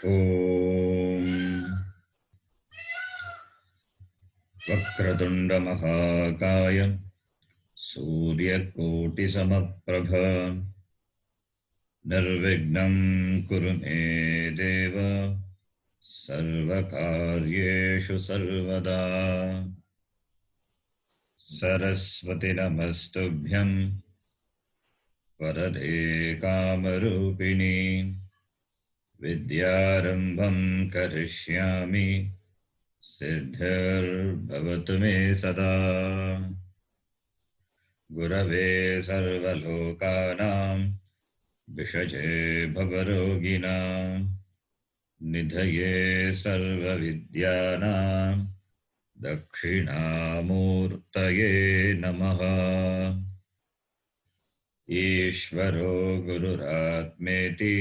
Om Vakratunda Mahakaya Surya Koti Samaprabha Nirvignam Kurume Deva Sarvakaryeshu Sarvada Saraswati Namastubhyam Varade Kamarupini Vidyarambham Karishyami Siddhir Bhavatu Me Sada Gurave Sarvalokanam Vishaje Bhavarogina Nidhaye Sarvavidyanam Dakshinamurtaye Namaha Ishvaro Gururatmeti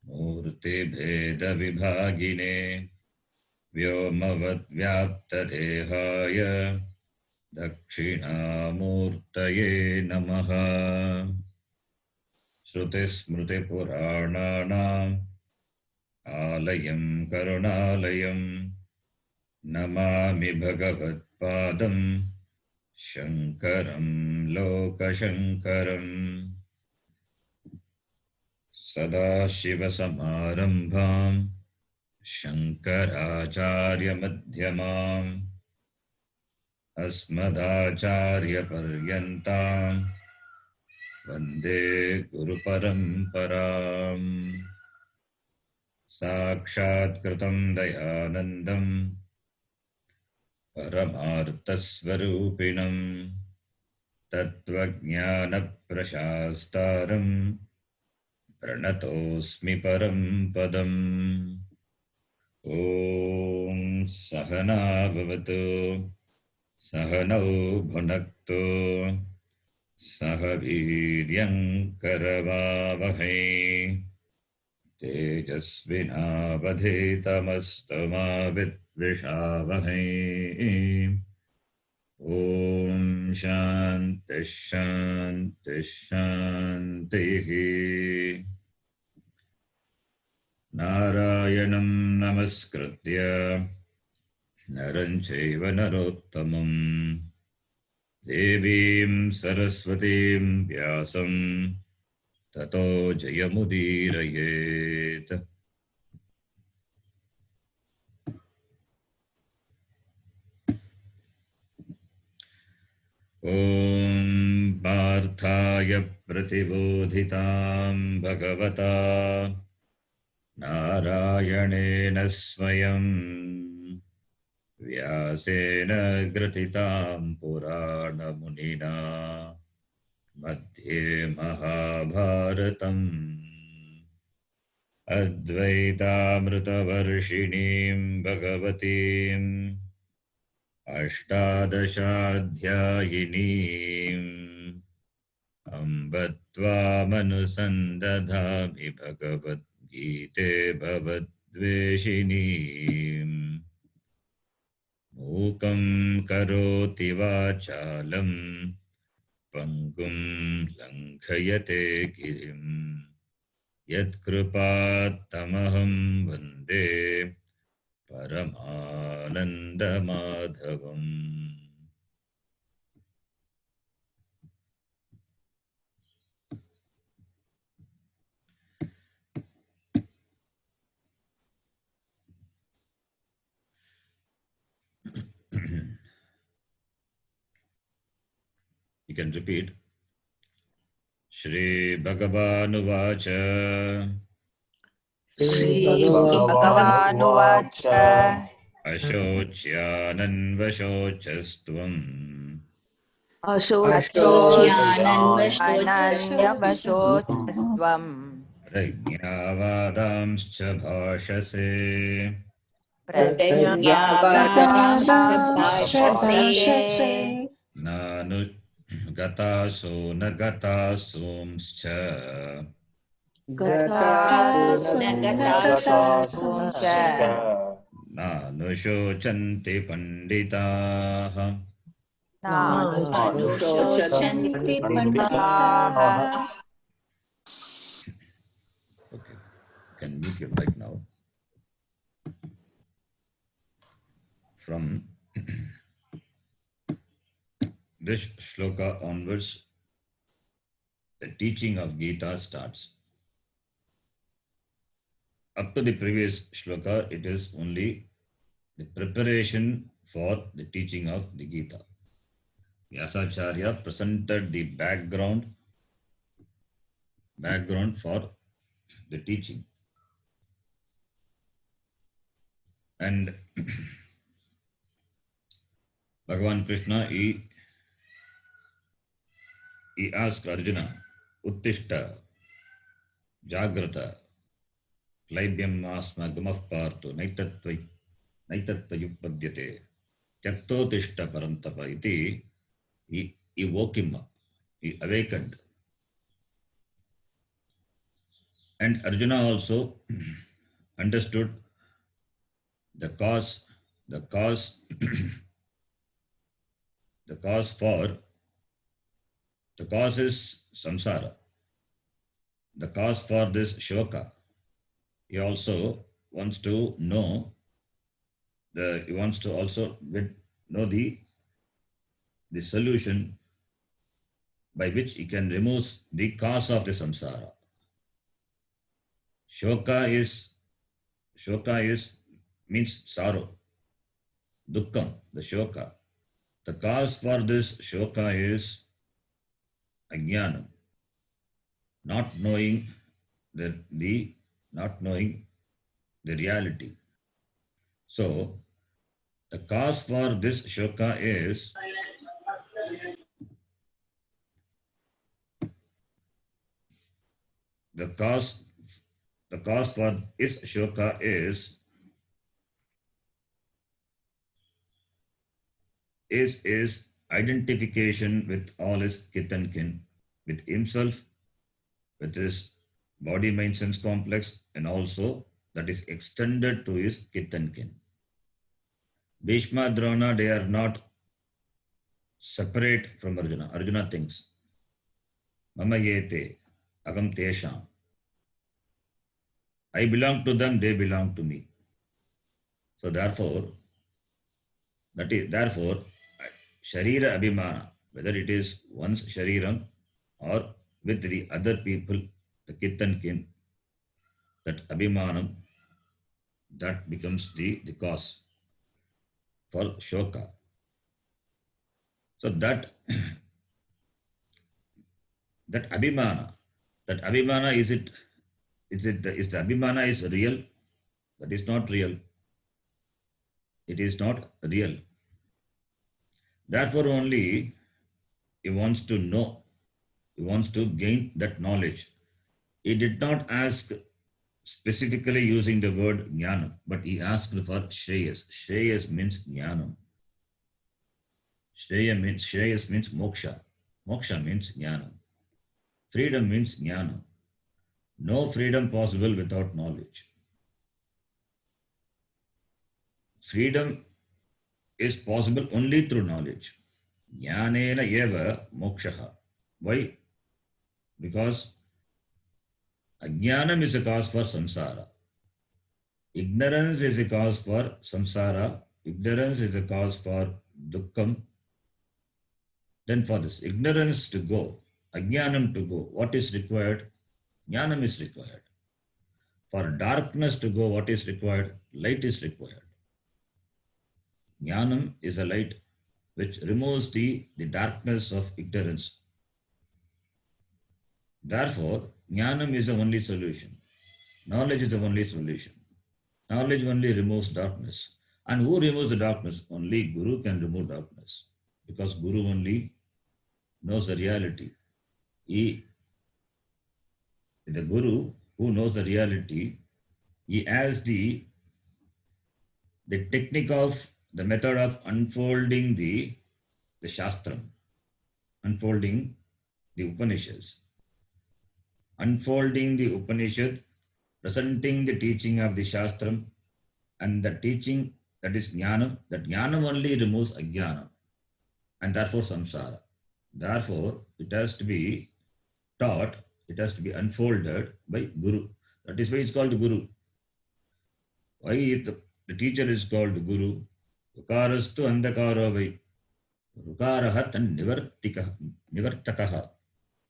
Murti Bheda Vibhagine Vyomavad Vyapta Dehaya Dakshinamurtaye Namaha Shrutis Smriti Purananam Alayam Karunalayam Namami Bhagavad Padam Shankaram Lokashankaram Sadashiva Samarambham Shankaracharya Madhyamam Asmadacharya Paryantam Vande Guru Paramparam Sakshat Kritam Dayanandam Paramarthasvarupinam Tattvajnana Prashastaram Pranatosmi Param Padam Om Sahana Bhavatu Sahanau Bhunaktu Sahaviryam Karavavahai Tejasvinavadhitamastama Vidvishavahai Om Shanti Shanti Shanti Narayanam Namaskritya Naranchaiva Narottamam Devim Saraswatim Vyasam Tato Jayamudirayet Om Parthaya Pratibodhitam Bhagavata Narayanena Swayam Vyasena Gratitam Purana Munina Madhye Mahabharatam Advaitamritavarshinim Bhagavatim Ashtadashaadhyayinim Ambatvāmanusandadhāmi Bhagavad Gite Bhavadveshinim Mukam Karoti Vachalam Pangum Lankhayate Girim Yatkrupatamaham Vande Paramananda Madhavam. You can repeat. Shri Bhagavanu Vacha Shri Bhagavanu Vacha Ashocyananvashocastvam Ashocyananyavashocastvam Prajñāvādāṃsca bhāṣase Prajñāvādāṃsca Nānu gatāso nagatāsomsca Nānu shocanti panditāh Nanushochanti panditaha. Okay, you can mute your mic now. from this shloka onwards, the teaching of Gita starts. Up to the previous shloka, it is only the preparation for the teaching of the Gita. Vyasacharya presented the background for the teaching. And Bhagavan Krishna, he asked Arjuna, Uttishta, Jagrata, Klaibyam asma gamaf parto, naitattvayupadyate, tyaktotishta parantapa iti. He woke him up, he awakened. And Arjuna also understood the cause is samsara. The cause for this shoka. He also wants to know know the solution by which he can remove the cause of the samsara. Shoka means sorrow, dukkam, the shoka. The cause for this shoka is ajnanam, not knowing the reality. So the cause for this shoka is the cause for his shoka is identification with all his kith and kin, with himself, with his body, mind, sense complex, and also that is extended to his kith and kin. Bhishma, Drona, they are not separate from Arjuna. Arjuna thinks, Mama yete, agam tesham. I belong to them, they belong to me. So therefore, Sharira Abhimana, whether it is one's Shariram or with the other people, the kith and kin, that Abhimanam, that becomes the cause for Shoka. So that Abhimana, is the Abhimana is real? That is not real. It is not real. Therefore only he wants to know, he wants to gain that knowledge. He did not ask specifically using the word jnanam, but he asked for shreyas. Shreyas means jnanam. Shreyas means moksha. Moksha means jnanam. Freedom means jnanam. No freedom possible without knowledge. Freedom is possible only through knowledge. Jnanena eva mokshaha. Why? Because ajnanam is a cause for samsara. Ignorance is a cause for samsara. Ignorance is a cause for dukkham. Then for this ignorance to go, ajnanam to go, what is required? Jnanam is required. For darkness to go, what is required? Light is required. Jnanam is a light which removes the darkness of ignorance. Therefore, jnanam is the only solution. Knowledge is the only solution. Knowledge only removes darkness. And who removes the darkness? Only Guru can remove darkness. Because Guru only knows the reality. The Guru who knows the reality, he has the technique of the method of unfolding the Shastram, unfolding the Upanishads, unfolding the Upanishad, presenting the teaching of the Shastram, and the teaching that is Jnanam, that Jnanam only removes Ajnanam, and therefore samsara. Therefore, it has to be taught, it has to be unfolded by Guru. That is why it's called Guru. Why the teacher is called Guru? Ukarastu andakaro vai. Ukaraha tan nivartakaha.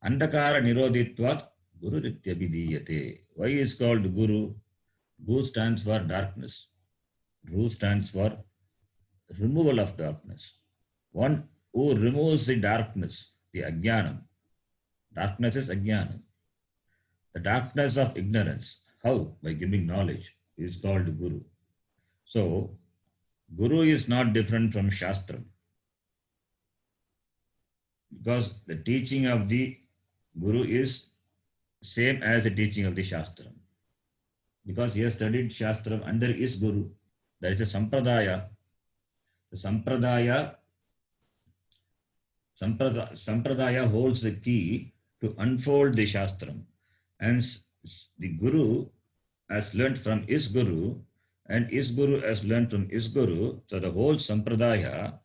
Andakara nirodhitvat guru rityabhidiyate. Why is called guru? Gu stands for darkness. Ru stands for removal of darkness. One who removes the darkness, the ajnanam. Darkness is ajnanam. The darkness of ignorance. How? By giving knowledge. It is called guru. So, guru is not different from shastram. Because the teaching of the guru is same as the teaching of the shastram. Because he has studied shastram under his guru. There is a sampradaya. The sampradaya holds the key to unfold the shastram. And the guru has learnt from his guru, and his guru has learnt from his guru. So the whole sampradaya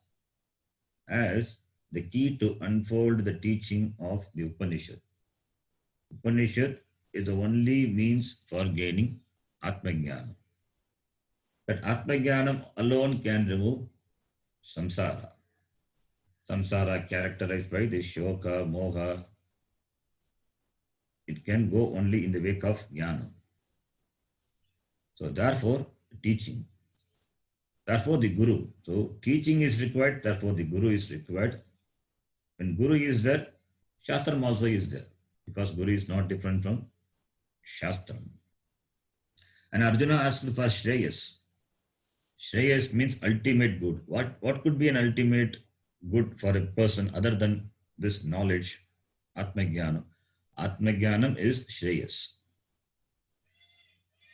has the key to unfold the teaching of the Upanishad. Upanishad is the only means for gaining Atmajnana. That Atmajnanam alone can remove samsara. Samsara characterized by the shoka, moha. It can go only in the wake of jnana. So therefore, teaching. Therefore, the guru. So teaching is required, therefore the guru is required. When guru is there, shastram also is there. Because guru is not different from shastram. And Arjuna asked for Shreyas. Shreyas means ultimate good. What could be an ultimate good for a person other than this knowledge, Atmajnanam? Atmajnanam is Shreyas.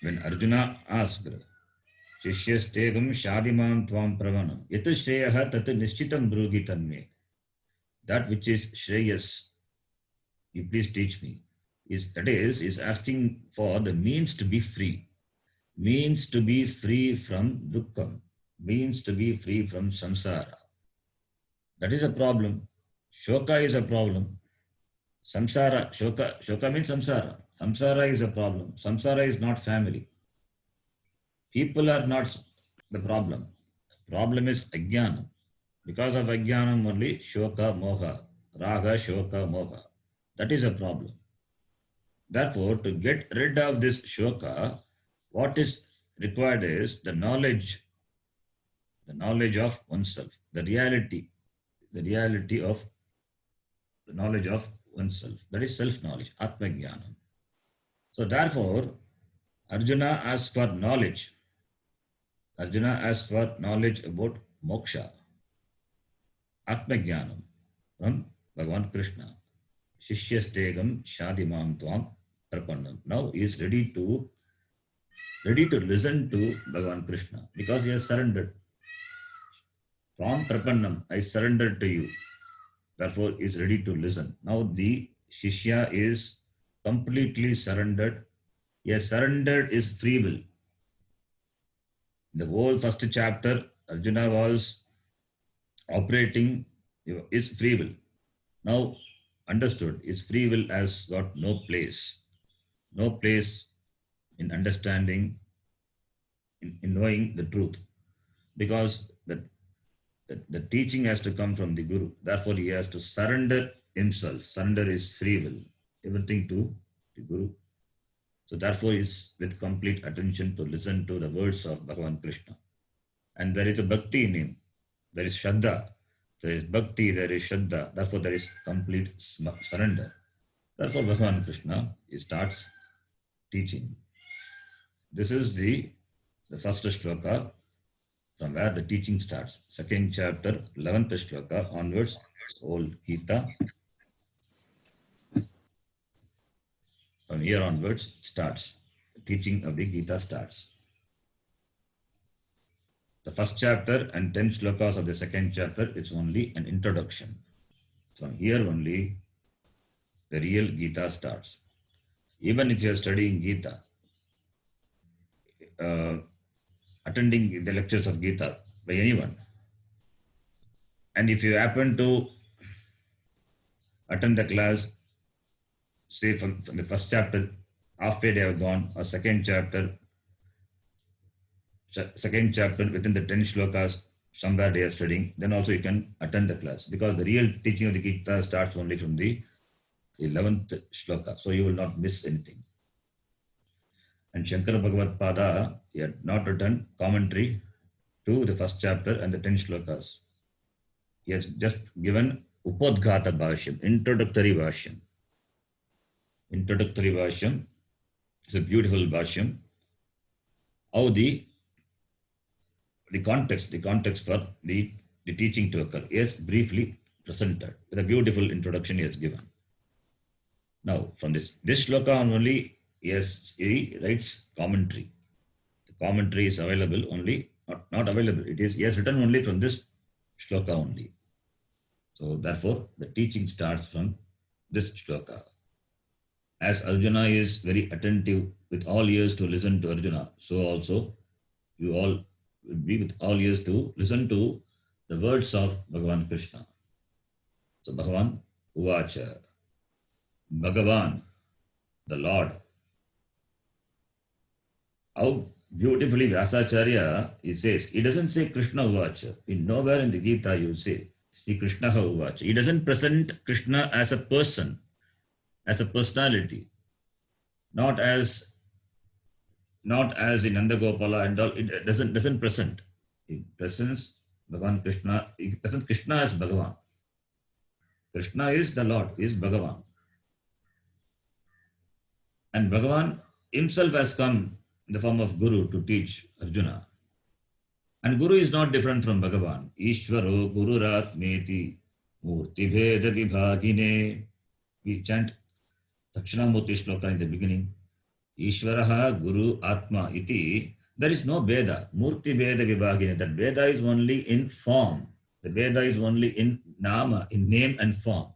When Arjuna asked, Shishyastegam shadimam tvam pravanam, yata shreyaha tat nishchitam brugi tanme. That which is Shreyas, you please teach me. Is asking for the means to be free. Means to be free from dukkham. Means to be free from samsara. That is a problem. Shoka is a problem. Samsara, shoka means samsara. Samsara is a problem. Samsara is not family. People are not the problem. Problem is ajnana. Because of ajnanam only shoka, moha, raga, shoka, moha. That is a problem. Therefore, to get rid of this shoka, what is required is the knowledge of oneself, the reality of the knowledge of oneself. That is self-knowledge, Atmajnana. So therefore, Arjuna asks for knowledge. Arjuna asks for knowledge about moksha, Atmajnanam, from Bhagavan Krishna. Shishyastegam shadimam tvam prapannam. Now he is ready to listen to Bhagavan Krishna because he has surrendered. Tvam prapannam, I surrendered to you. Therefore, he is ready to listen. Now the Shishya is completely surrendered. He has surrendered his free will. The whole first chapter, Arjuna was operating his free will. Now understood, his free will has got no place in understanding, in knowing the truth, because the teaching has to come from the Guru. Therefore, he has to surrender himself, surrender his free will, everything to the Guru. So therefore, he is with complete attention to listen to the words of Bhagavan Krishna. And there is a bhakti in him. There is Shraddha. There is bhakti, there is Shraddha. Therefore, there is complete surrender. Therefore, Bhagavan Krishna, he starts teaching. This is the first shloka from where the teaching starts. Second chapter, 11th shloka onwards, whole Gita. From here onwards starts. The teaching of the Gita starts. The first chapter and 10 shlokas of the second chapter, it's only an introduction. From here only, the real Gita starts. Even if you are studying Gita, attending the lectures of Gita by anyone, and if you happen to attend the class, say from the first chapter, halfway they have gone, or second chapter within the 10 shlokas, somewhere they are studying, then also you can attend the class, because the real teaching of the Gita starts only from the 11th shloka. So you will not miss anything. And Shankara Bhagavad Pada, he had not written commentary to the first chapter and the 10 shlokas. He has just given Upodghata Bhashyam, introductory Bhashyam. Introductory Bhashyam is a beautiful Bhashyam. How the context for the teaching to occur is briefly presented with a beautiful introduction he has given. Now, from this shloka on only, yes, he writes commentary. The commentary is available only, not available. It is, he has written only from this shloka only. So, therefore, the teaching starts from this shloka. As Arjuna is very attentive with all ears to listen to Arjuna, so also you all will be with all ears to listen to the words of Bhagavan Krishna. So, Bhagavan Uvacha, Bhagavan, the Lord. How beautifully Vyasacharya, he says, he doesn't say Krishna Uvacha. In nowhere in the Gita you say Sri Krishna Uvacha. He doesn't present Krishna as a person, as a personality, not as in Nandagopala and all. It doesn't present. He presents Bhagavan Krishna. He presents Krishna as Bhagavan. Krishna is the Lord, is Bhagavan. And Bhagavan himself has come in the form of Guru to teach Arjuna. And Guru is not different from Bhagavan. Ishvaro Gururatmeti Murti Bheda Vibhagine. We chant Dakshinamurti shloka in the beginning. Ishvaraha Guru Atma iti. There is no Veda. Murti Bheda Vibhagine. That Veda is only in form. The Veda is only in Nama, in name and form.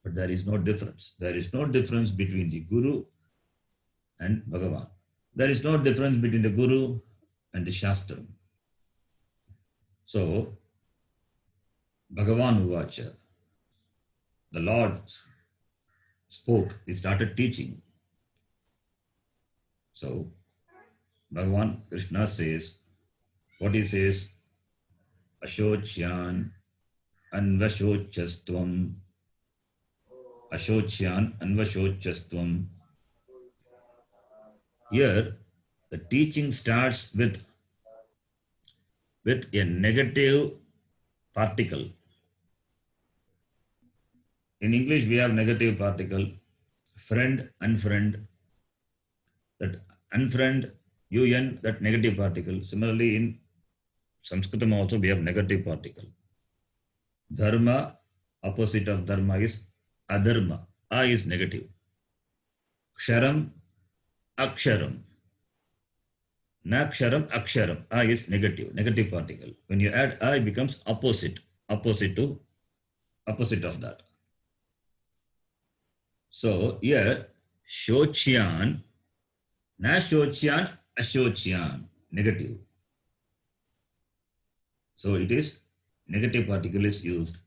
But there is no difference. There is no difference between the Guru and Bhagavan. There is no difference between the Guru and the Shastra. So, Bhagavan Uvacha, the Lord spoke, he started teaching. So, Bhagavan Krishna says, what he says, Ashocyan Anvashochastvam, Ashocyan Anvashochastvam. Here, the teaching starts with a negative particle. In English, we have negative particle, friend, unfriend. That unfriend, un, that negative particle. Similarly, in Sanskritam also, we have negative particle. Dharma, opposite of dharma is adharma. A is negative. Ksharam, aksharam. Naksharam, aksharam. A is negative particle. When you add A, it becomes opposite of that. So here, Shochyan, na Shochyan, Ashochyan, negative. So it is negative particle is used.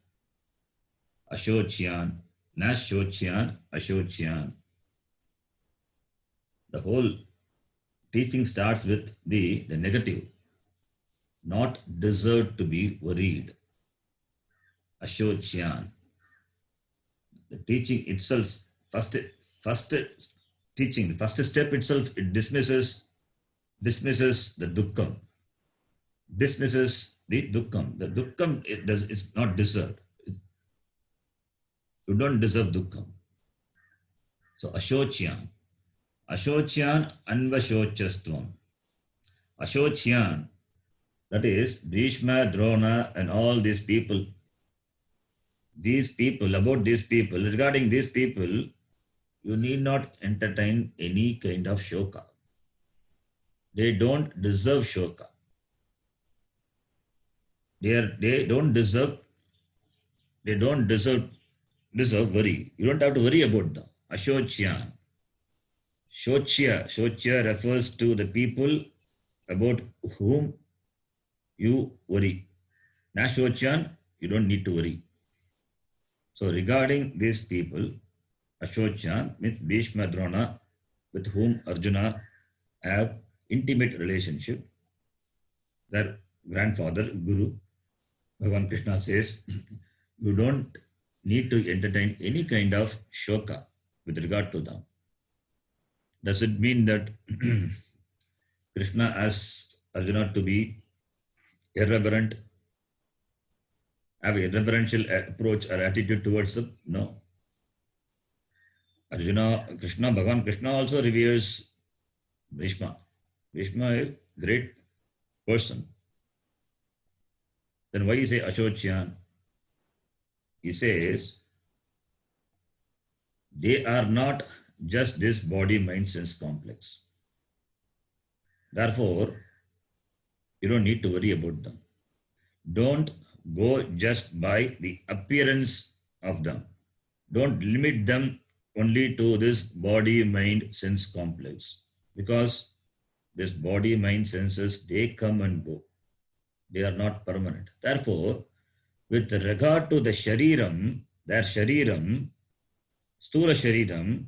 Ashochyan, na Shochyan, Ashochyan. The whole teaching starts with the negative. Not deserved to be worried. Ashochyan. The teaching itself, first teaching, the first step itself, it dismisses the dukkam. Dismisses the dukkam. The dukkam it's not deserved. You don't deserve dukkam. So Ashochyan. Ashochyan Anvashochastvam. Ashochyan, that is Bhishma, Drona and all these people, regarding these people, you need not entertain any kind of shoka. They don't deserve shoka. They don't deserve worry. You don't have to worry about them. Ashochyan. Shochya refers to the people about whom you worry. Na Shochyan, you don't need to worry. So regarding these people, Ashochyan means Bhishma Drona, with whom Arjuna have intimate relationship, their grandfather, Guru. Bhagavan Krishna says, you don't need to entertain any kind of shoka with regard to them. Does it mean that Krishna asked Arjuna to be irreverent, have an irreverential approach or attitude towards them? No. Bhagavan Krishna also reveres Bhishma. Bhishma is a great person. Then why he say Ashocyan? He says, they are not just this body, mind, sense complex. Therefore, you don't need to worry about them. Don't go just by the appearance of them. Don't limit them only to this body, mind, sense complex. Because this body, mind, senses, they come and go. They are not permanent. Therefore, with regard to the shariram, their shariram, stula shariram,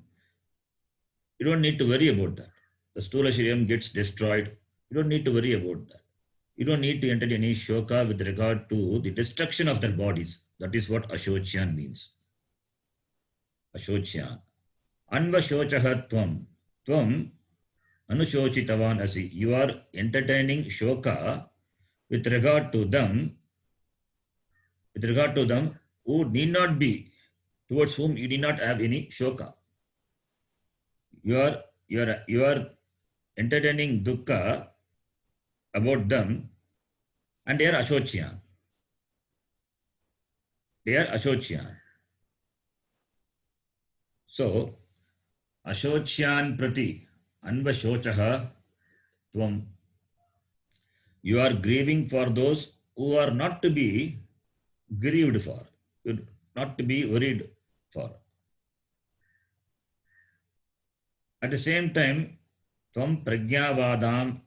you don't need to worry about that. The stula shariram gets destroyed. You don't need to worry about that. You don't need to enter any shoka with regard to the destruction of their bodies. That is what ashocyan means. Ashocyan. Anvashochaha tvam. Tvam anushochitavan asi. You are entertaining shoka with regard to them who need not be, towards whom you need not have any shoka. You are entertaining dukkha about them, and they are ashocyan. They are ashocyan. So, ashocyan prati anvashochaha tvam. You are grieving for those who are not to be grieved for, not to be worried for. At the same time, tvam pragyavadam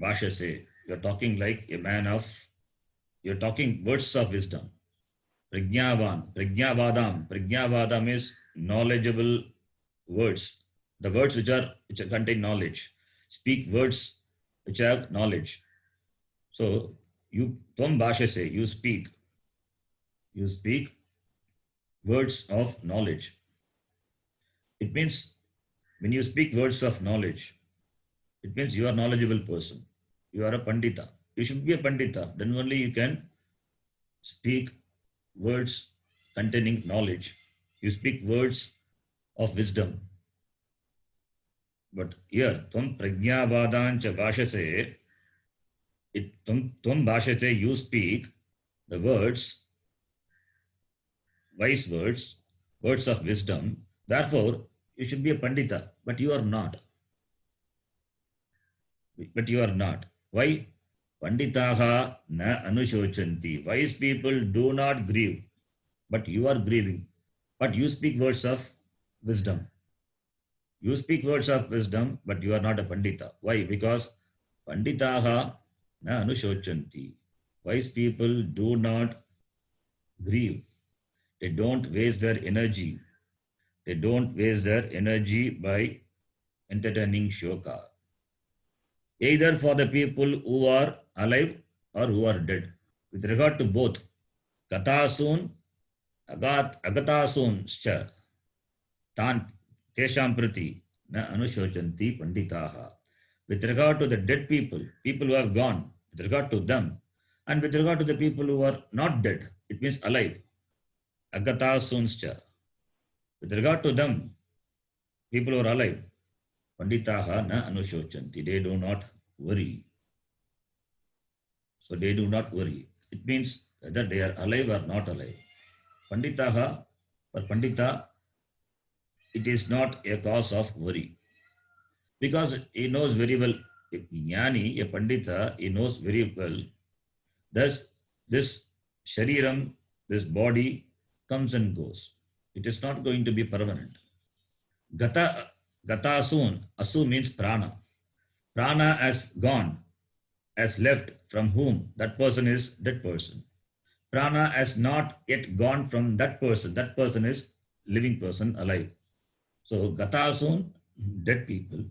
bhashase. You are talking like a man of, you are talking words of wisdom. Pragyavadam is knowledgeable words. The words which contain knowledge. Speak words which have knowledge. So, tvam bhashase, you speak words of knowledge. It means when you speak words of knowledge, it means you are a knowledgeable person. You are a pandita. You should be a pandita. Then only you can speak words containing knowledge. You speak words of wisdom. But here, tvam pragyavadancha bhashase, tvam bhashate, you speak the words, wise words, words of wisdom. Therefore, you should be a pandita, but you are not. Why? Panditaha na anushochanti. Wise people do not grieve, but you are grieving. But you speak words of wisdom. You speak words of wisdom, but you are not a pandita. Why? Because panditaha na anushochanti. Wise people do not grieve. They don't waste their energy. They don't waste their energy by entertaining shoka. Either for the people who are alive or who are dead. With regard to both, gatasun, agatasun scha, tan tesham prati na anushochanti panditaha. With regard to the dead people, people who have gone, with regard to them, and with regard to the people who are not dead, it means alive. Agatasun scha. With regard to them, people who are alive, panditaha na anushochanti. They do not worry. So they do not worry. It means whether they are alive or not alive. Panditaha, for pandita, it is not a cause of worry. Because he knows very well, a jnani, a pandita, he knows very well, thus this shariram, this body comes and goes. It is not going to be permanent. Gatasun, asu means prana. Prana has gone, has left, from whom that person is dead person. Prana has not yet gone from that person. That person is living person, alive. So gatasun, dead people.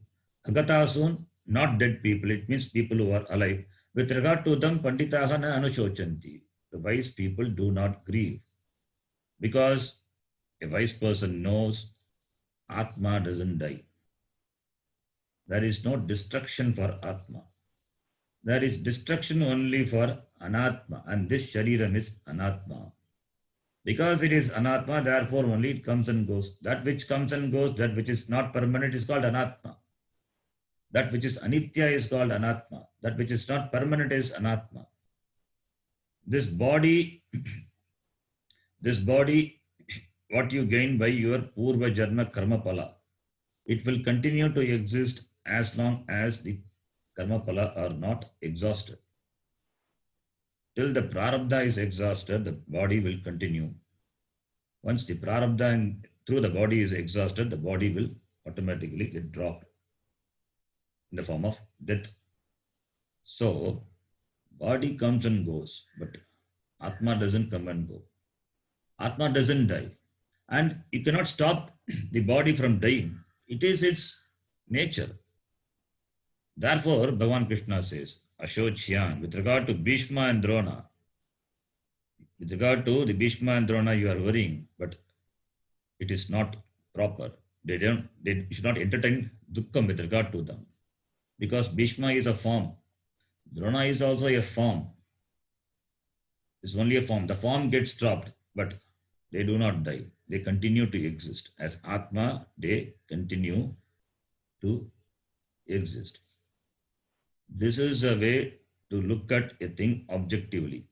Agatasun, not dead people. It means people who are alive. With regard to them, Panditaha na anushochanti. The wise people do not grieve because a wise person knows Atma doesn't die. There is no destruction for Atma. There is destruction only for Anatma, and this Shariram is Anatma. Because it is Anatma, therefore only it comes and goes. That which comes and goes, that which is not permanent is called Anatma. That which is Anitya is called Anatma. That which is not permanent is Anatma. This body, this body, what you gain by your Purva Janma Karma Pala, it will continue to exist as long as the Karma Pala are not exhausted. Till the Prarabdha is exhausted, the body will continue. Once the Prarabdha through the body is exhausted, the body will automatically get dropped in the form of death. So, body comes and goes, but Atma doesn't come and go. Atma doesn't die. And you cannot stop the body from dying. It is its nature. Therefore, Bhagavan Krishna says, Ashocyan, with regard to Bhishma and Drona, with regard to the Bhishma and Drona, you are worrying, but it is not proper. They should not entertain dukkham with regard to them. Because Bhishma is a form. Drona is also a form. It's only a form. The form gets dropped, but they do not die. They continue to exist. As Atma, they continue to exist. This is a way to look at a thing objectively.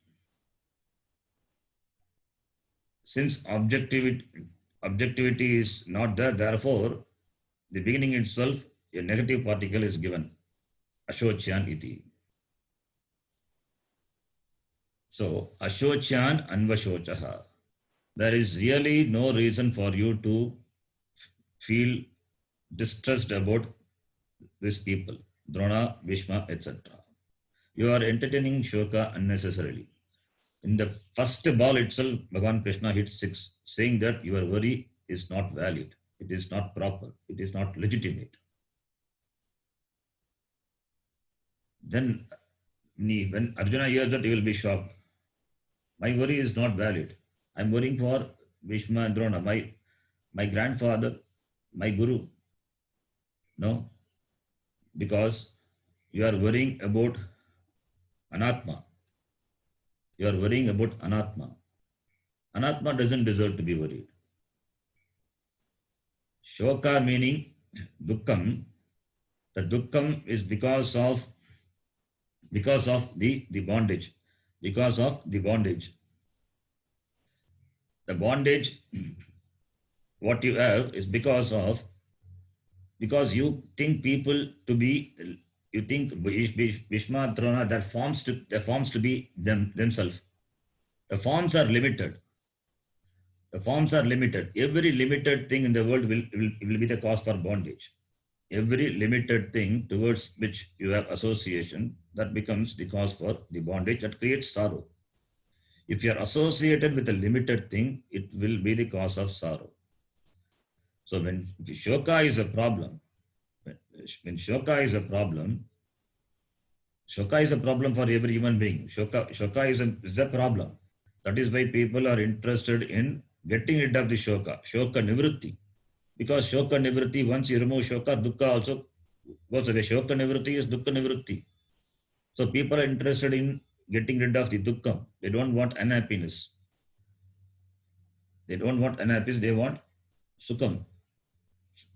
Since objectivity is not there, therefore, the beginning itself, a negative particle is given. Ashocyan iti. So, Ashocyan anvashochaha. There is really no reason for you to feel distressed about these people, Drona, Bhishma, etc. You are entertaining Shoka unnecessarily. In the first ball itself, Bhagavan Krishna hit 6, saying that your worry is not valid. It is not proper. It is not legitimate. Then, when Arjuna hears that, he will be shocked. My worry is not valid. I am worrying for Bhishma and Drona, my grandfather, my guru. No, because you are worrying about Anatma. You are worrying about Anatma. Anatma doesn't deserve to be worried. Shoka meaning dukkham. The dukkham is because of the bondage. Because of the bondage. The bondage, what you have is because you think people to be, you think Bhishma, Drona, their forms to be themselves. The forms are limited. The forms are limited. Every limited thing in the world will be the cause for bondage. Every limited thing towards which you have association, that becomes the cause for the bondage that creates sorrow. If you are associated with a limited thing, it will be the cause of sorrow. So when Shoka is a problem, Shoka is a problem for every human being. Shoka is a problem. That is why people are interested in getting rid of the Shoka Nivritti. Because Shoka Nivritti, once you remove Shoka, Dukkha also goes away. Shoka Nivritti is Dukkha Nivritti. So people are interested in getting rid of the Dukkha. They don't want unhappiness. They want Sukham.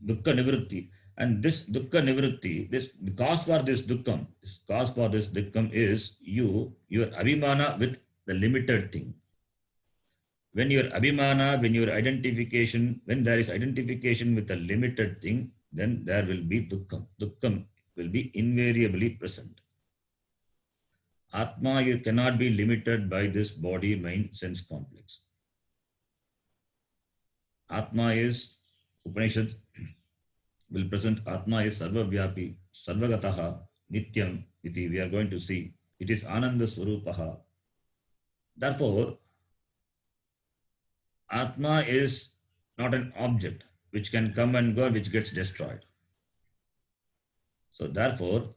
Dukkha Nivritti. And this Dukkha Nivritti, the cause for this Dukkham is your Abhimana with the limited thing. When your Abhimana, when there is identification with a limited thing, then there will be Dukkham. Dukkham will be invariably present. Atma, you cannot be limited by this body, mind, sense complex. Atma is, Upanishad will present, Atma is Sarvavyapi, Sarvagataha, Nityam, iti. We are going to see. It is Ananda Swarupaha. Therefore, Atma is not an object which can come and go, which gets destroyed. So therefore,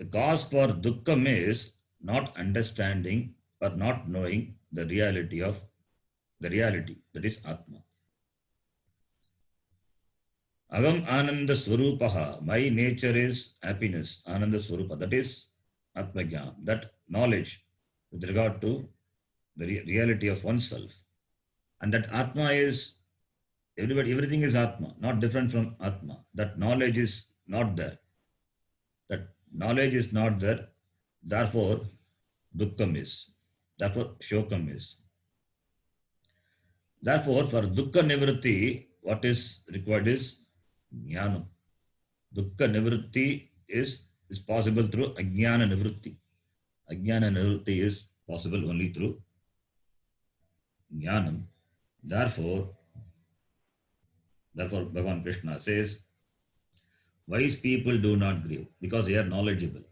The cause for dukkam is not understanding or not knowing the reality, that is Atma. Agam Ananda Swarupaha, my nature is happiness, Ananda Swarupa, that is Atma Jnana, that knowledge with regard to the reality of oneself. And that Atma is, everything is Atma, not different from Atma. That knowledge is not there. That knowledge is not there, therefore Dukkham is. Therefore Shokam is. Therefore, for Dukkha Nivritti, what is required is Jnanam. Dukkha Nivritti is possible through Ajnana Nivritti. Ajnana Nivritti is possible only through Jnanam. Therefore, Bhagavan Krishna says, wise people do not grieve because they are knowledgeable.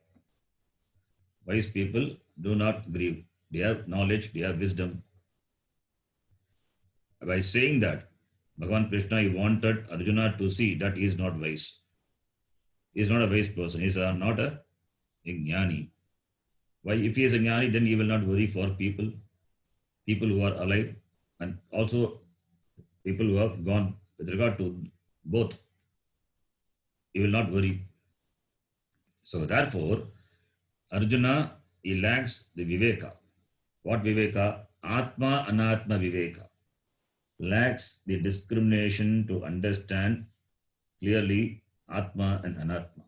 Wise people do not grieve. They have knowledge, they have wisdom. By saying that, Bhagavan Krishna, he wanted Arjuna to see that he is not wise. He is not a wise person. He is not a jnani. Why? If he is a jnani, then he will not worry for people who are alive, and also people who have gone. With regard to both, he will not worry. So therefore, Arjuna, he lacks the viveka. What viveka? Atma anatma viveka. Lacks the discrimination to understand clearly Atma and Anatma.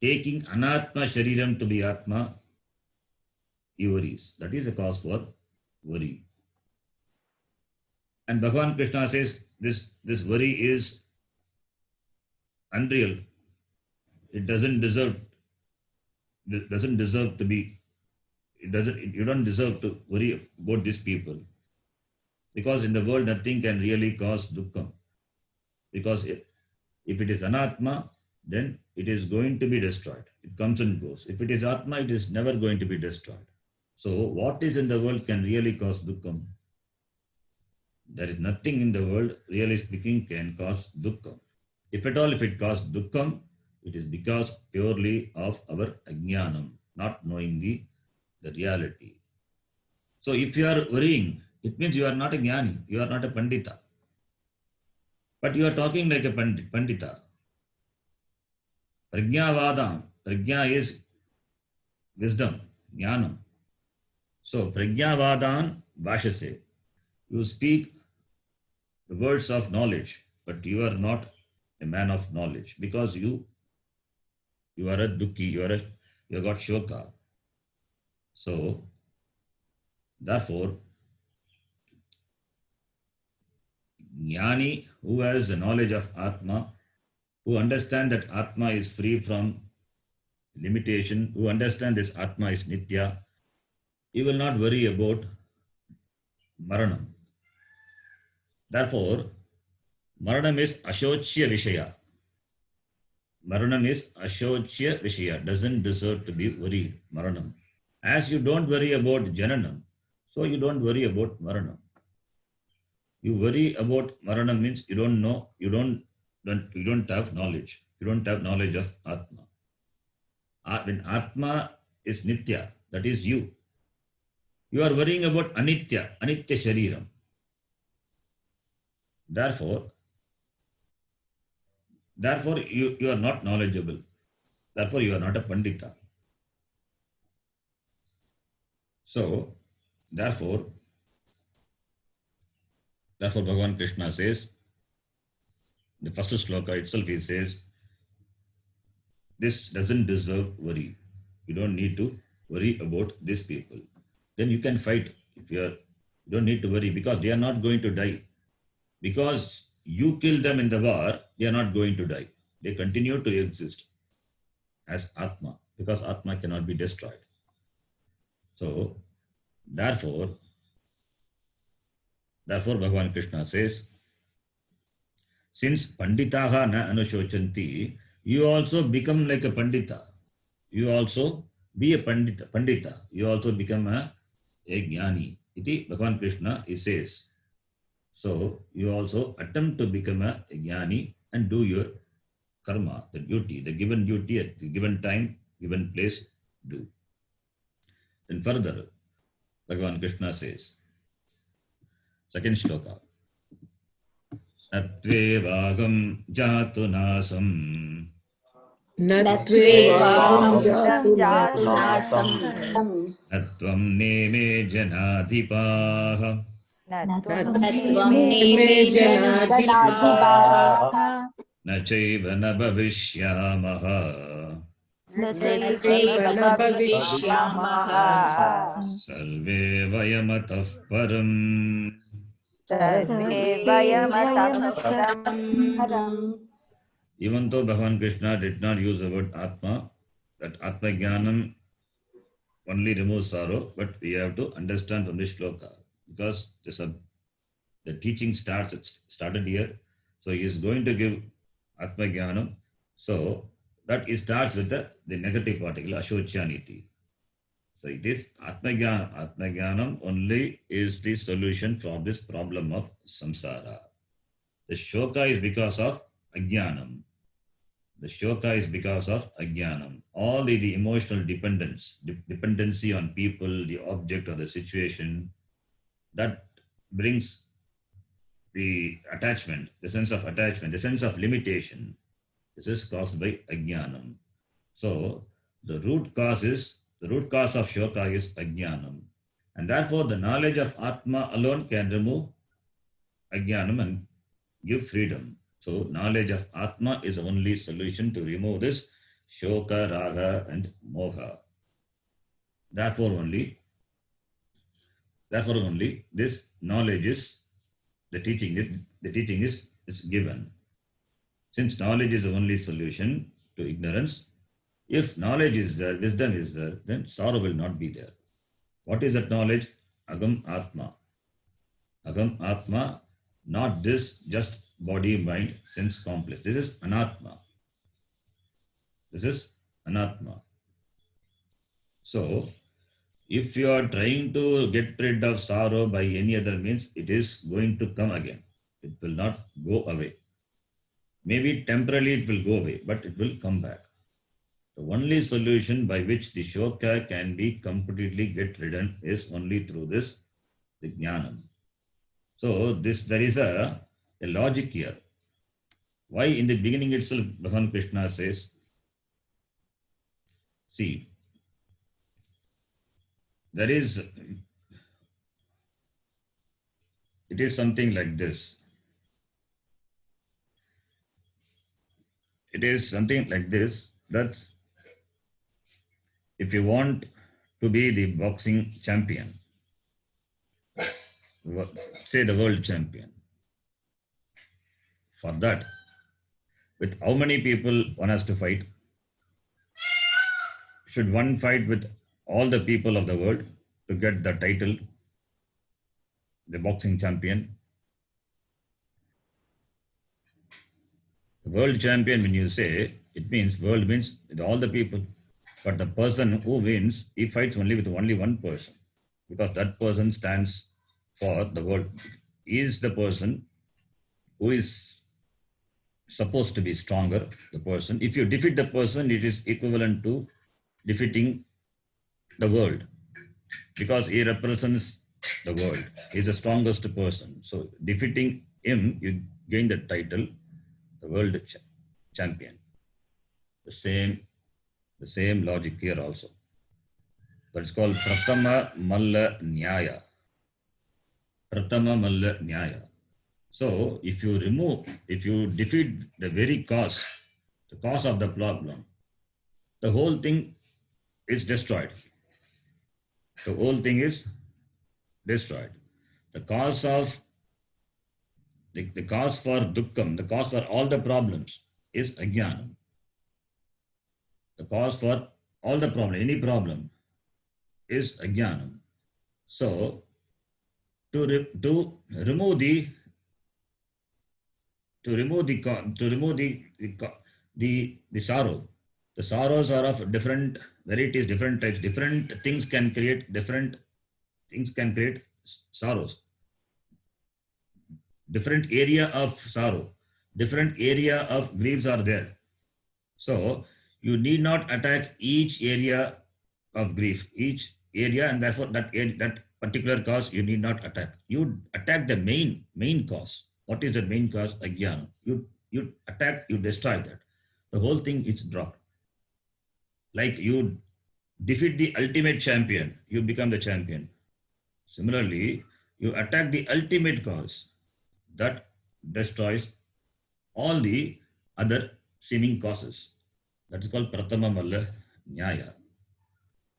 Taking Anatma Shariram to be Atma, he worries. That is the cause for worry. And Bhagavan Krishna says this worry is unreal. It doesn't deserve to be. You don't deserve to worry about these people. Because in the world, nothing can really cause dukkha. Because if it is anatma, then it is going to be destroyed. It comes and goes. If it is atma, it is never going to be destroyed. So what is in the world can really cause dukkha? There is nothing in the world, really speaking, can cause dukkha. If at all, if it causes dukkha, it is because purely of our ajnanam, not knowing the reality. So if you are worrying, it means you are not a jnani, you are not a pandita. But you are talking like a pandita. Prajnavadam. Prajna is wisdom, jnanam. So prajnavadan bhashase. You speak the words of knowledge, but you are not a man of knowledge because you are a dukkhi, you have got shoka. So therefore, jnani who has the knowledge of Atma, who understand that Atma is free from limitation, who understand this Atma is Nitya, he will not worry about Maranam. Therefore, Maranam is Ashochya Vishaya. Maranam is Ashochya Vishaya, doesn't deserve to be worried, Maranam. As you don't worry about Jananam, so you don't worry about Maranam. You worry about Maranam means you don't know, you don't have knowledge. You don't have knowledge of Atma. When Atma is Nitya, that is you. You are worrying about Anitya Shariram. Therefore you are not knowledgeable. Therefore you are not a Pandita. So, therefore Bhagavan Krishna says, the first sloka itself he says, this doesn't deserve worry. You don't need to worry about these people. Then you can fight. You don't need to worry because they are not going to die. Because you kill them in the war, they are not going to die. They continue to exist as Atma because Atma cannot be destroyed. So, therefore Bhagavan Krishna says, since Panditaha na anushochanti, you also become like a Pandita. You also be a Pandita. You also become a Jnani. Iti Bhagavan Krishna, he says. So, you also attempt to become a Jnani and do your karma, the given duty at the given time, given place, do. Then further, Bhagavan Krishna says, second shloka, Natvevagam jatu nasam Natvevaham Natvevahamjatu jatu nasam nasam natvam neme janadhipaha natvam natvam neme neme janadhipaha janadhipaha nachaiva na bhavishyamaha nachaiva nachaiva na bhavishyamaha bhavishyamaha sarve vayamatah param. sarve sarve vayamatah vayamatah param. param. Even though Bhagavan Krishna did not use the word Atma, that Atma Jnanam only removes sorrow, but we have to understand from this shloka because the teaching started here. So he is going to give Atma Jnanam. So that it starts with the negative particle, Ashochaniti. So it is Atma Jnanam only is the solution for this problem of samsara. The shoka is because of Ajnanam. The shoka is because of ajnanam. All the emotional dependency on people, the object or the situation, that brings the attachment, the sense of attachment, the sense of limitation. This is caused by ajnanam. So the root cause of shoka is ajnanam. And therefore the knowledge of Atma alone can remove ajnanam and give freedom. So knowledge of Atma is the only solution to remove this shoka, raga and moha. Therefore only this knowledge is the teaching is given. Since knowledge is the only solution to ignorance, if knowledge is there, wisdom is there, then sorrow will not be there. What is that knowledge? Agam Atma. Agam Atma, not this just body, mind, sense complex. This is anatma. This is anatma. So, if you are trying to get rid of sorrow by any other means, it is going to come again. It will not go away. Maybe temporarily it will go away, but it will come back. The only solution by which the shoka can be completely get ridden is only through this, the jnanam. So, there is a logic here. Why in the beginning itself Bhagavan Krishna says, see, it is something like this. It is something like this, that if you want to be the boxing champion, say the world champion, for that, with how many people one has to fight? Should one fight with all the people of the world to get the title, the boxing champion? The world champion, when you say, it means world means all the people. But the person who wins, he fights only with only one person, because that person stands for the world. He is the person who is supposed to be stronger, the person. If you defeat the person, it is equivalent to defeating the world, because he represents the world. He is the strongest person. So defeating him, you gain the title, the world champion. The same logic here also. That's called Pratama Malla Nyaya. Pratama Malla Nyaya. So if you defeat the very cause, the cause of the problem, the whole thing is destroyed. The whole thing is destroyed. The cause for dukkam, the cause for all the problems is ajnanam. The cause for all the problem, any problem, is ajnanam. So to remove the sorrow. The sorrows are of different varieties, different types. Different things can create sorrows. Different area of sorrow, different area of griefs are there. So you need not attack each area of grief, each area, and therefore that particular cause you need not attack. You attack the main cause. What is the main cause? Ajnana. You attack, you destroy that. The whole thing is dropped. Like you defeat the ultimate champion, you become the champion. Similarly, you attack the ultimate cause that destroys all the other seeming causes. That is called Pratama Malla Nyaya.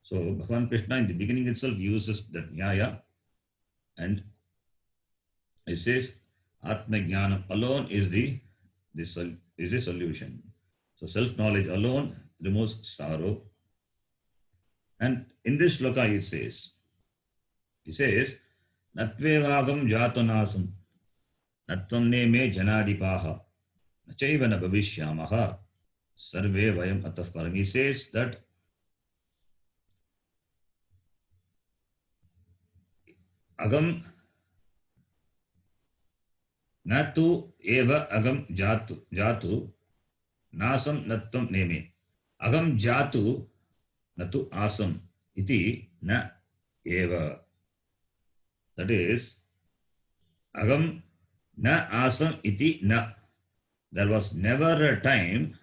So Bhagavan Krishna in the beginning itself uses that Nyaya, and it says Atma Jnana alone is the solution. So self-knowledge alone removes sorrow. And in this shloka it says, Natvevagam jatanasam, natvam ne me janadipaha, nachaiva na bhavishyamaha, sarve vayam atah param. He says that agam natu eva agam jatu nasam natvam neme. Agam jatu natu asam iti na eva. That is, agam na asam iti na. There was never a time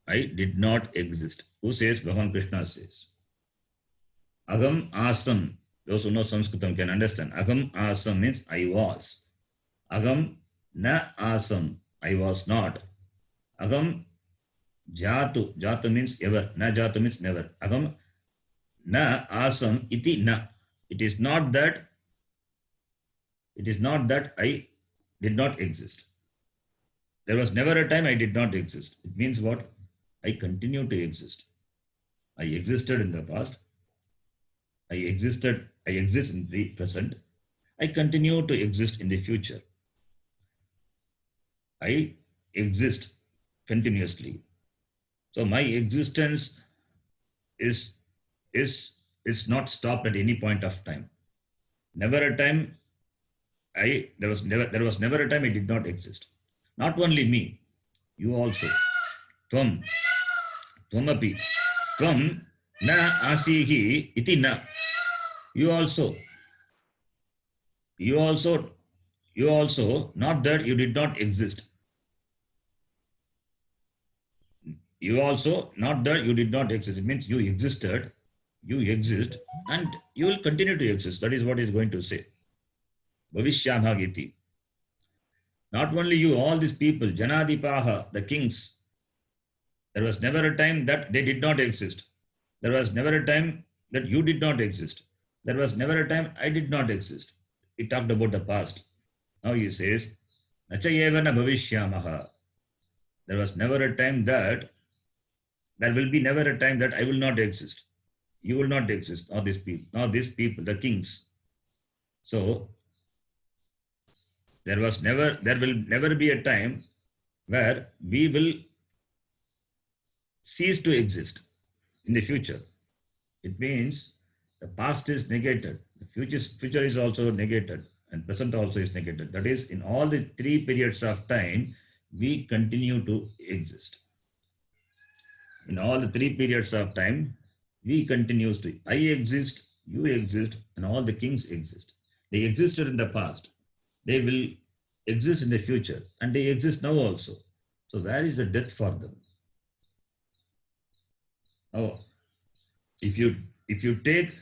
I did not exist. Who says? Bhagavan Krishna says. Agam asam. Those who know Sanskritam can understand. Agam asam means I was. Agam na asam. I was not. Agam jatu. Jatu means ever. Na jatu means never. Agam na asam iti na. It is not that I did not exist. There was never a time I did not exist. It means what? I continue to exist. I existed in the past. I exist in the present. I continue to exist in the future. I exist continuously. So my existence is not stopped at any point of time. There was never a time I did not exist. Not only me, you also. Tvam, tvamapi, tvam na asihi iti na. You also, not that you did not exist. You also, not that you did not exist. It means you existed, you exist, and you will continue to exist. That is what he is going to say. Bhavishyamhagiti. Not only you, all these people, Janadipaha, the kings, there was never a time that they did not exist. There was never a time that you did not exist. There was never a time I did not exist. He talked about the past. Now he says, Nachayevana bhavishyamaha. There was never a time that, there will be never a time that I will not exist. You will not exist, or these people, the kings. So, there will never be a time where we will cease to exist in the future. It means the past is negated, the future is also negated, and present also is negated. That is, in all the three periods of time, we continue to exist. In all the three periods of time, we continue to. I exist, you exist, and all the kings exist. They existed in the past. They will exist in the future, and they exist now also. So where is the death for them? Oh, if you take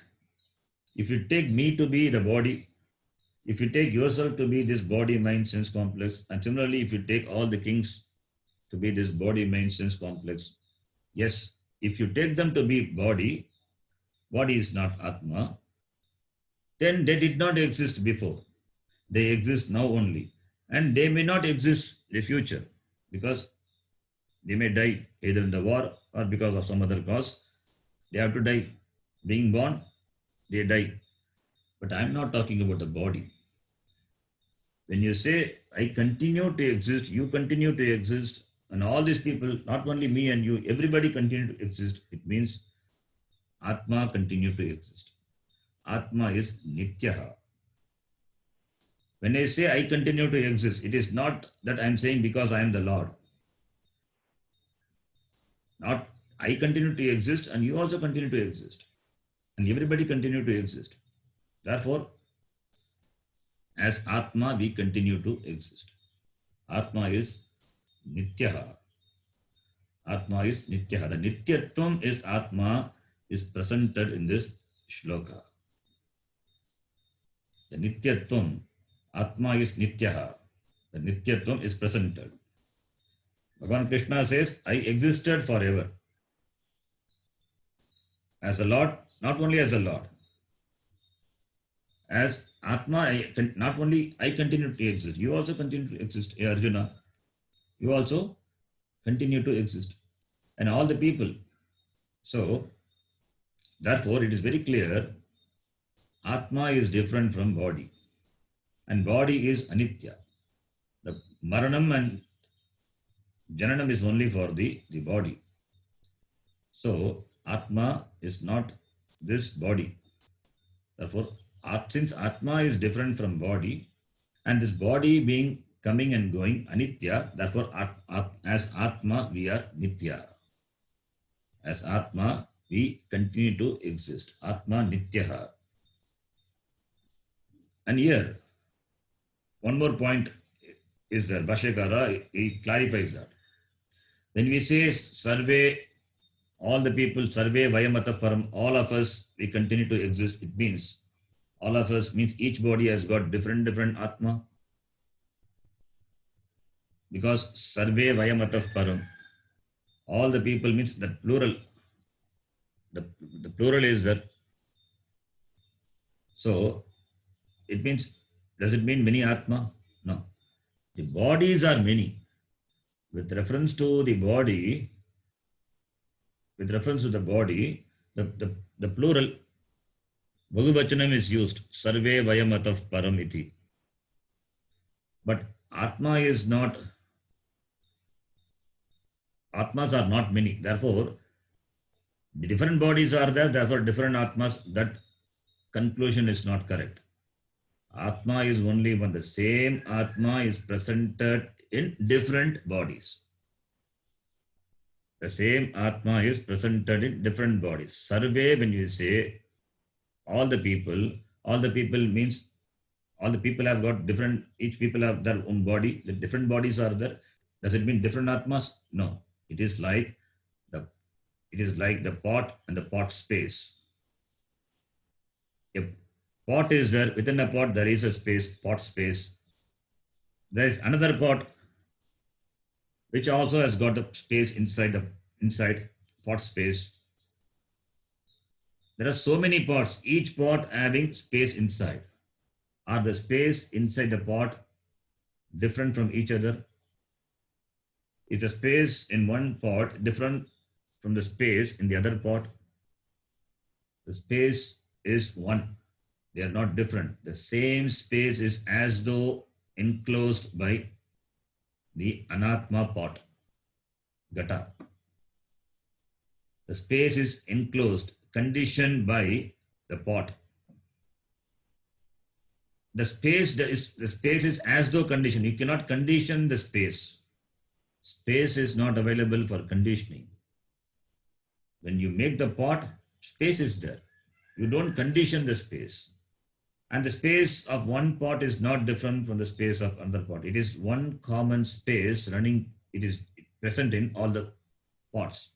me to be the body, if you take yourself to be this body, mind, sense complex, and similarly, if you take all the kings to be this body, mind, sense complex, yes, if you take them to be body is not Atma, then they did not exist before. They exist now only. And they may not exist in the future because they may die either in the war or because of some other cause. They have to die. Being born, they die. But I'm not talking about the body. When you say, I continue to exist, you continue to exist, and all these people, not only me and you, everybody continue to exist, it means Atma continue to exist. Atma is Nityaha. When I say I continue to exist, it is not that I'm saying because I am the Lord. Not I continue to exist and you also continue to exist. And everybody continue to exist. Therefore, as Atma, we continue to exist. Atma is Nityaha. Atma is Nityaha. The Nityatvam is Atma is presented in this shloka. The Nityatvam, Atma is Nityaha. The Nityatvam is presented. Bhagavan Krishna says, I existed forever. As a Lord, not only as a Lord. As Atma, not only I continue to exist, you also continue to exist. Hey Arjuna, you also continue to exist. And all the people. So, therefore, it is very clear, Atma is different from body. And body is Anitya. The Maranam and Jananam is only for the body. So, Atma is not this body. Therefore, since Atma is different from body, and this body being coming and going, Anitya, therefore, as Atma, we are Nitya. As Atma, we continue to exist. Atma Nityaha. And here, one more point is there. Bhashyakara, he clarifies that. When we say Sarve, all the people, Sarve Vayamata Param, all of us, we continue to exist, it means all of us means each body has got different Atma. Because Sarve Vayamata Param, all the people means the plural. The plural is that. So, it means, does it mean many Atma? No. The bodies are many. With reference to the body, the plural, Bhagavachanam is used. Sarve Vayamatav Param iti. But Atma is not, Atmas are not many. Therefore, the different bodies are there, therefore different Atmas. That conclusion is not correct. Atma is only one. The same Atma is presented in different bodies. The same Atma is presented in different bodies. Sarve, when you say all the people means all the people have got different, each people have their own body. The different bodies are there. Does it mean different Atmas? No. It is like the pot and the pot space. A pot is there, within a pot there is a space, pot space. There is another pot which also has got a space inside pot space. There are so many pots, each pot having space inside. Are the space inside the pot different from each other? Is the space in one pot different from the space in the other pot? The space is one. They are not different. The same space is as though enclosed by the Anatma pot, Gata. The space is enclosed, conditioned by the pot. The space is as though conditioned. You cannot condition the space. Space is not available for conditioning. When you make the pot, space is there. You don't condition the space. And the space of one pot is not different from the space of another pot. It is one common space running. It is present in all the pots.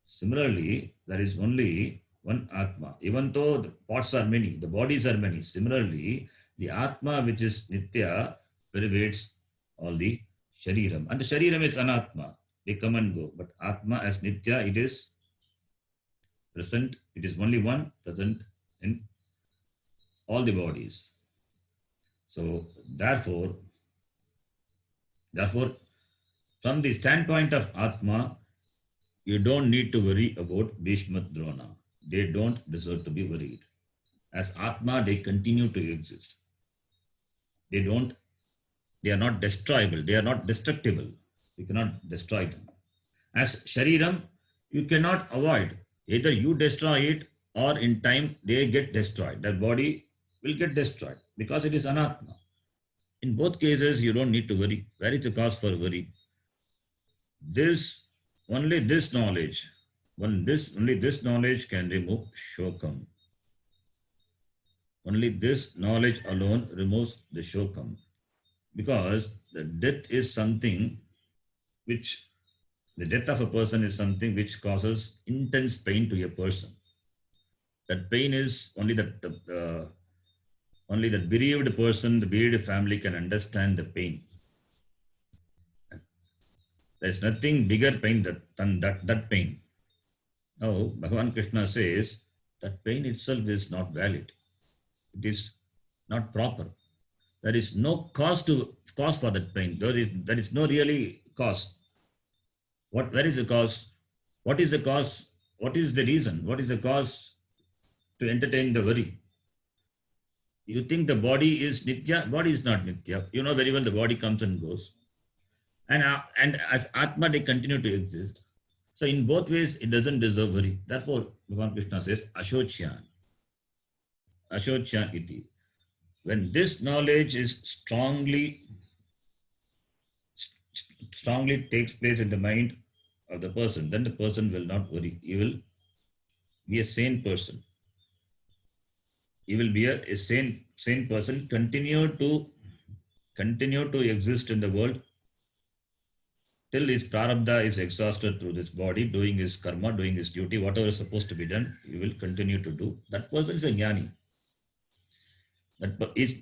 Similarly, there is only one Atma. Even though the pots are many, the bodies are many. Similarly, the Atma, which is Nitya, pervades all the Shariram. And the Shariram is Anatma. They come and go. But Atma as Nitya, it is present. It is only one present in all the bodies. So, therefore, from the standpoint of Atma, you don't need to worry about Bhishma Drona. They don't deserve to be worried. As Atma, they continue to exist. They are not destroyable. They are not destructible. You cannot destroy them. As Shariram, you cannot avoid. Either you destroy it or in time they get destroyed. That body will get destroyed because it is Anatma. In both cases, you don't need to worry. Where is the cause for worry? This only this knowledge, only this knowledge can remove shokam. Only this knowledge alone removes the shokam. Because the death is something which, the death of a person is something which causes intense pain to a person. That pain is only the bereaved person, the bereaved family can understand the pain. There is nothing bigger pain than that pain. Now, Bhagavan Krishna says that pain itself is not valid. It is not proper. There is no cause for that pain. There is no really cause. Where is the cause? What is the cause? What is the reason? What is the cause to entertain the worry? You think the body is nitya? Body is not nitya. You know very well the body comes and goes. And as Atma, they continue to exist. So in both ways, it doesn't deserve worry. Therefore, Bhagavan Krishna says, Ashocyan. Ashocyan iti. When this knowledge is strongly takes place in the mind of the person, then the person will not worry. He will be a sane person. He will be a sane person, continue to exist in the world till his prarabdha is exhausted through this body, doing his karma, doing his duty, whatever is supposed to be done, he will continue to do. That person is a jnani. That is,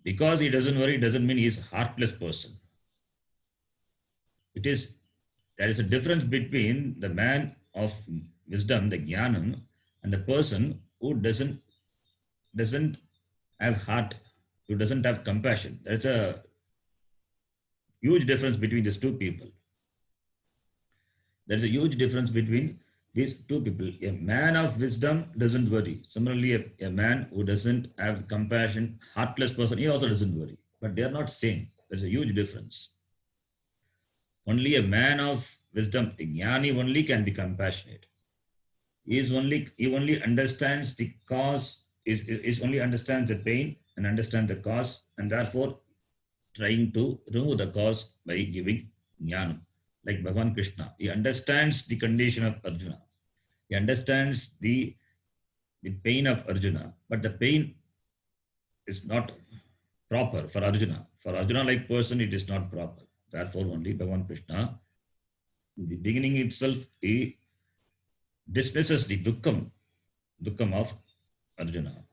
because he doesn't worry, doesn't mean he is a heartless person. There is a difference between the man of wisdom, the jnanam, and the person who doesn't have heart, who doesn't have compassion. There's a huge difference between these two people. There's a huge difference between these two people. A man of wisdom doesn't worry. Similarly, a man who doesn't have compassion, heartless person, he also doesn't worry. But they are not same. There's a huge difference. Only a man of wisdom, a jnani only can be compassionate. He only understands the cause, is only understands the pain and understands the cause, and therefore trying to remove the cause by giving jnana. Like Bhagavan Krishna, he understands the condition of Arjuna. He understands the pain of Arjuna, but the pain is not proper for Arjuna. For Arjuna like person, it is not proper. Therefore, only Bhagavan Krishna, in the beginning itself, he dismisses the dukkam of Arjuna.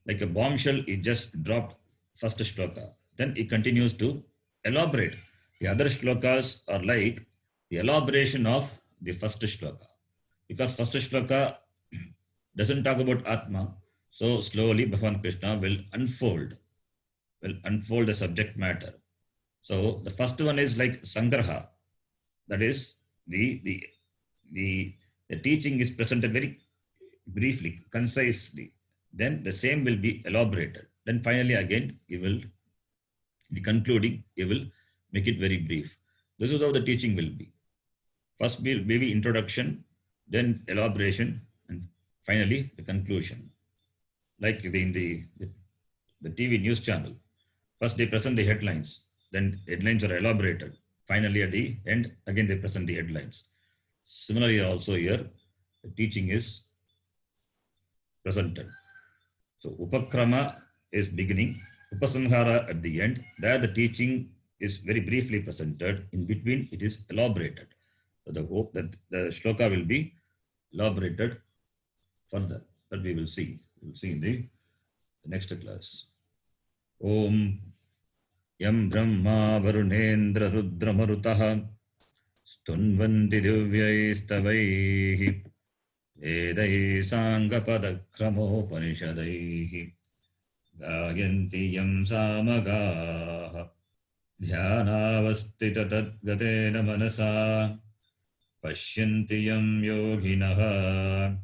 Like a bombshell, he just dropped first shloka. Then he continues to elaborate. The other shlokas are like the elaboration of the first shloka. Because first shloka doesn't talk about Atma, so slowly Bhagavan Krishna will unfold the subject matter. So the first one is like Sangraha. That is the teaching is presented very briefly, concisely. Then the same will be elaborated. Then finally again the concluding, he will make it very brief. This is how the teaching will be. First will be introduction, then elaboration, and finally the conclusion. Like in the TV news channel, first they present the headlines, then headlines are elaborated. Finally at the end, again they present the headlines. Similarly also here, the teaching is presented. So Upakrama is beginning, Upasamhara at the end. There the teaching is very briefly presented. In between it is elaborated. So the hope that the shloka will be elaborated further. That we will see. We will see in the next class. Om Yam Brahma Varunendra Rudra Marutaha Stunvanti Divyaistavaihi Vedai Sangapadakramopanisadaihi Gayanti Yam Samagaha Dhyanavastita Tadgatena Manasa Pashyanti Yam Yoginaha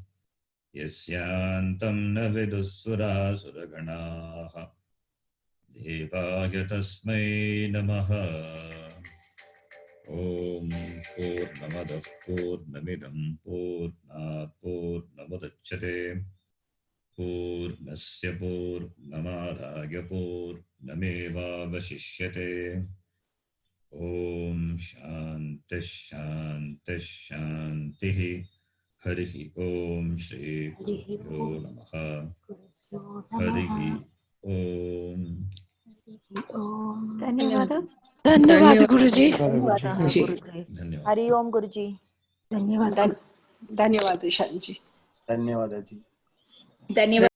Yasyantam Navidusura Suraganaha Devaya Tasmai Namaha. Om Purnamadav Purnamidam Purnat Purnamudachyate Purnasya Purnamadhaya Purnameva Vashishyate Om Shanti Shanti Shanti. Harihi Om Shri Gurubhyo Namaha. Harihi Om. धन्यवाद धन्यवाद गुरुजी. धन्यवादः गुरुजी. गुरुजी. धन्यवाद. हरि ओम गुरुजी. धन्यवाद ईशान जी. धन्यवाद जी. धन्यवाद.